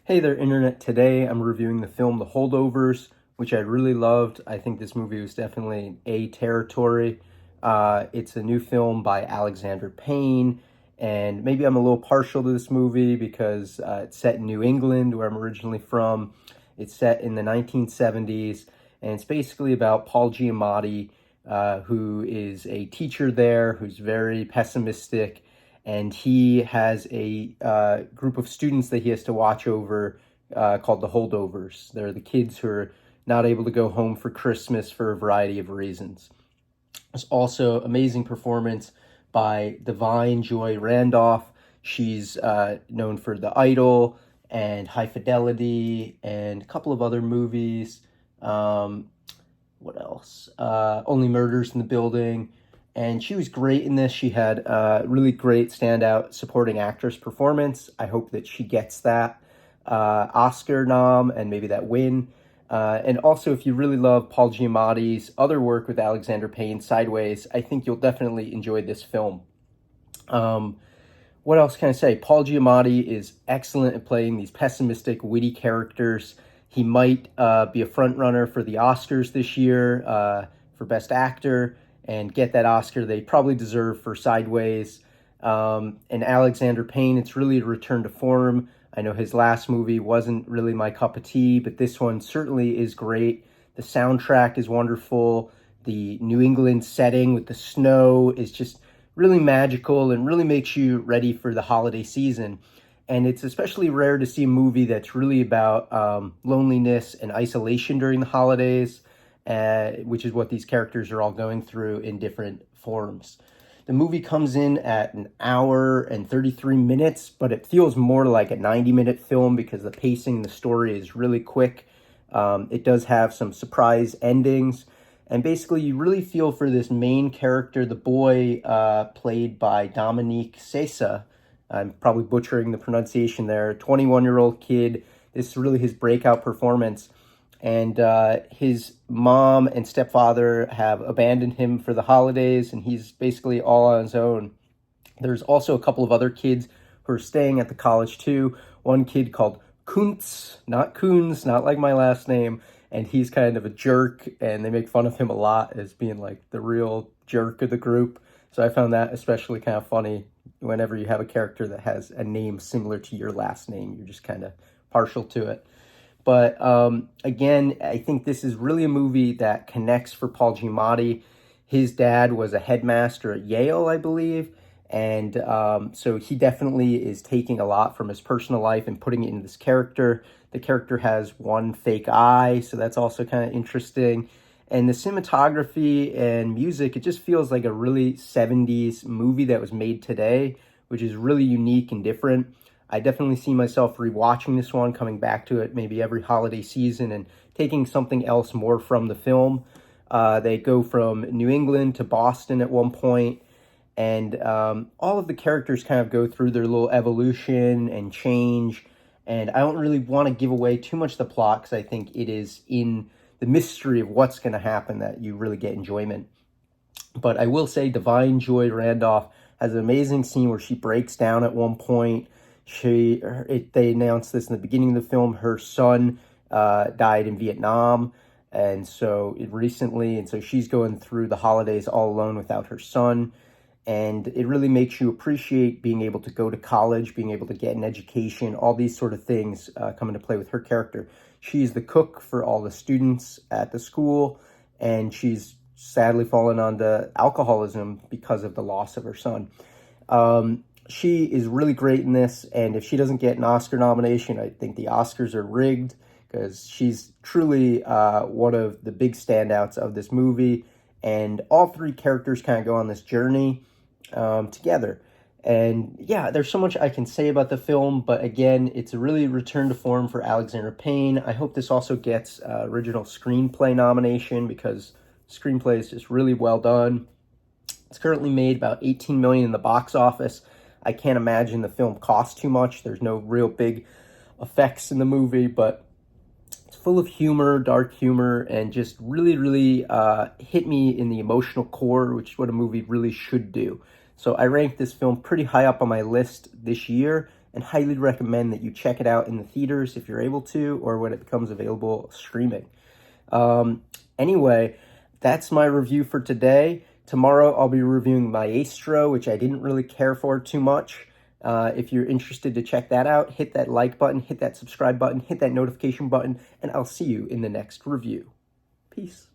Hey there, Internet. Today I'm reviewing the film The Holdovers, which I really loved. I think this movie was definitely A territory. It's a new film by Alexander Payne, and maybe I'm a little partial to this movie because it's set in New England, where I'm originally from. It's set in the 1970s, and it's basically about Paul Giamatti, who is a teacher there, who's very pessimistic, and he has a group of students that he has to watch over called the Holdovers. They're the kids who are not able to go home for Christmas for a variety of reasons. There's also amazing performance by Divine Joy Randolph. She's known for The Idol and High Fidelity and a couple of other movies. What else? Only Murders in the Building. And she was great in this. She had a really great standout supporting actress performance. I hope that she gets that Oscar nom and maybe that win. And also, if you really love Paul Giamatti's other work with Alexander Payne, Sideways, I think you'll definitely enjoy this film. What else can I say? Paul Giamatti is excellent at playing these pessimistic, witty characters. He might be a front runner for the Oscars this year for Best Actor and get that Oscar they probably deserve for Sideways. And Alexander Payne, it's really a return to form. I know his last movie wasn't really my cup of tea, but this one certainly is great. The soundtrack is wonderful. The New England setting with the snow is just really magical and really makes you ready for the holiday season. And it's especially rare to see a movie that's really about loneliness and isolation during the holidays, which is what these characters are all going through in different forms. The movie comes in at an hour and 33 minutes, but it feels more like a 90-minute film because the pacing in the story is really quick. It does have some surprise endings. And basically, you really feel for this main character, the boy played by Dominique Sessa. I'm probably butchering the pronunciation there. 21-year-old kid. This is really his breakout performance. And his mom and stepfather have abandoned him for the holidays, and he's basically all on his own. There's also a couple of other kids who are staying at the college too. One kid called Kuntz, not Coons, not like my last name, and he's kind of a jerk, and they make fun of him a lot as being like the real jerk of the group. So I found that especially kind of funny. Whenever you have a character that has a name similar to your last name, you're just kind of partial to it. But again, I think this is really a movie that connects for Paul Giamatti. His dad was a headmaster at Yale, I believe. And so he definitely is taking a lot from his personal life and putting it into this character. The character has one fake eye, so that's also kind of interesting. And the cinematography and music, it just feels like a really 70s movie that was made today, which is really unique and different. I definitely see myself rewatching this one, coming back to it maybe every holiday season and taking something else more from the film. They go from New England to Boston at one point, and all of the characters kind of go through their little evolution and change. And I don't really want to give away too much of the plot because I think it is in the mystery of what's going to happen that you really get enjoyment. But I will say Divine Joy Randolph has an amazing scene where she breaks down at one point. They announced this in the beginning of the film. Her son died in Vietnam, and so she's going through the holidays all alone without her son. And it really makes you appreciate being able to go to college, being able to get an education, all these sort of things come into play with her character. She's the cook for all the students at the school, and she's sadly fallen onto alcoholism because of the loss of her son. She is really great in this, and if she doesn't get an Oscar nomination, I think the Oscars are rigged because she's truly one of the big standouts of this movie. And all three characters kind of go on this journey together. And yeah, there's so much I can say about the film, but again, it's a really return to form for Alexander Payne. I hope this also gets original screenplay nomination because screenplay is just really well done. It's currently made about $18 million in the box office. I can't imagine the film cost too much. There's no real big effects in the movie, but it's full of humor, dark humor, and just really, really hit me in the emotional core, which is what a movie really should do. So I ranked this film pretty high up on my list this year, and highly recommend that you check it out in the theaters if you're able to, or when it becomes available streaming. Anyway, that's my review for today. Tomorrow I'll be reviewing Maestro, which I didn't really care for too much. If you're interested to check that out, hit that like button, hit that subscribe button, hit that notification button, and I'll see you in the next review. Peace.